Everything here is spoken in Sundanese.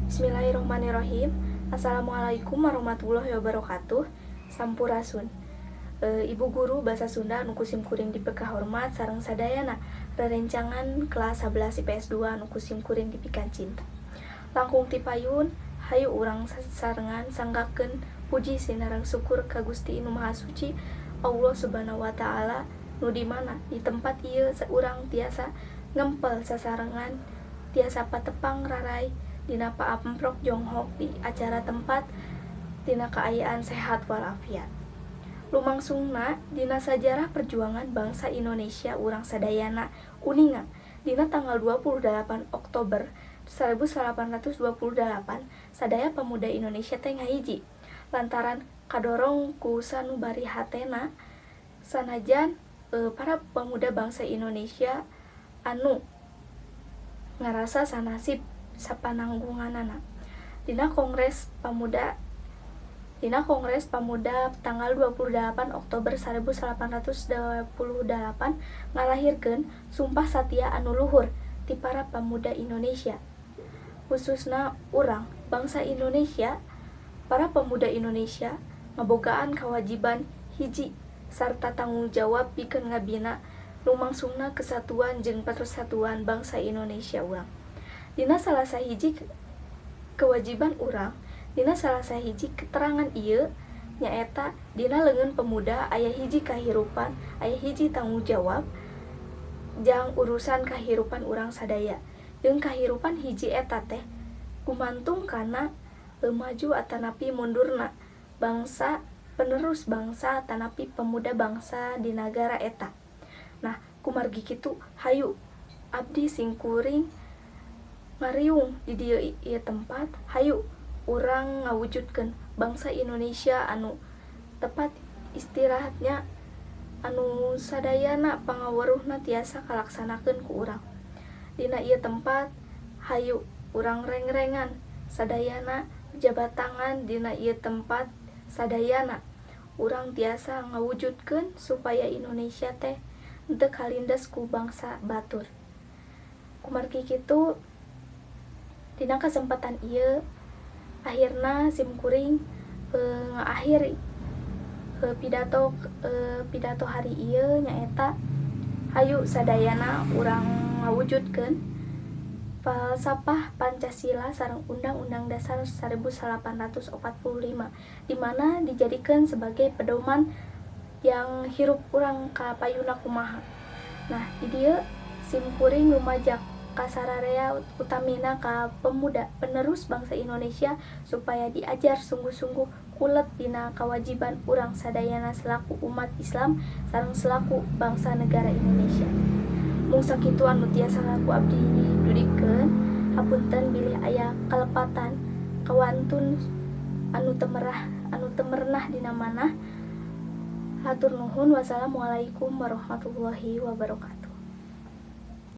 Bismillahirrahmanirrahim. Assalamualaikum warahmatullahi wabarakatuh. Sampurasun. Ibu guru bahasa Sunda anu kusim kuring dipeka hormat sareng sadayana rerencangan kelas 11 IPS 2 anu kusim kuring dipikan cinta. Langkung ti payun hayu urang sarengan sanggakeun puji sinareng syukur ka Gusti Nu Maha Suci Allah Subhanahu wa taala nu di mana di tempat ieu urang tiasa ngempel sasarengan tiasa patepang rarai dina paamprok jonghok di acara tempat dina kaayaan sehat walafiat. Lumangsungna dina sajarah perjuangan bangsa Indonesia urang sadayana uninga dina tanggal 28 Oktober 1828 sadaya pemuda Indonesia teh ngahiji lantaran kadorong ku sanubari hatena sanajan para pemuda bangsa Indonesia anu ngarasa sanasib sapananggunganana dina Kongres Pamuda tanggal 28 Oktober 1828 ngalahirkeun sumpah satia anu luhur ti para pemuda Indonesia khususna urang bangsa Indonesia. Para pemuda Indonesia ngabogaan kewajiban hiji sarta tanggung jawab pikeun ngabina lumangsungna kesatuan jeung persatuan bangsa Indonesia urang. Dina salah sahiji kewajiban urang, dina salah sahiji keterangan ieu nyaeta dina leungeun pemuda aya hiji kahirupan, aya hiji tanggung jawab jang urusan kahirupan urang sadaya. Jeung kahirupan hiji eta teh gumantung kana maju atanapi mundurna bangsa penerus bangsa atanapi pemuda bangsa di negara eta. Nah, kumargi kitu hayu abdi sing kuring ngariung di dieu ieu tempat hayu urang ngawujudkeun bangsa Indonesia anu tepat istirahatnya anu sadayana pangaweruhna tiasa kalaksanakeun ku urang. Dina ieu tempat hayu urang rengrengan sadayana jabat tangan dina ieu tempat sadayana urang tiasa ngawujudkeun supaya Indonesia teh teu kalindes ku bangsa batur. Kumargi kitu dina kesempatan ieu akhirna sim kuring ngaakhiri pidato hari ieu nyaeta hayu sadayana urang ngawujudkeun falsafah Pancasila sareng Undang-Undang Dasar 1845 di mana dijadikan sebagai pedoman yang hirup urang ka payuna kumaha. Nah, di dieu sim kuring lumajak kasararea utamina ka pemuda penerus bangsa Indonesia supaya diajar sungguh-sungguh kulet dina kawajiban urang sadayana selaku umat Islam sareng selaku bangsa negara Indonesia. Mung sakitu anu tiasa ngaku abdi dudikeun hapunten bilih aya kalepatan kawantun anu temerah dina manah. Hatur nuhun. Wassalamualaikum warahmatullahi wabarakatuh.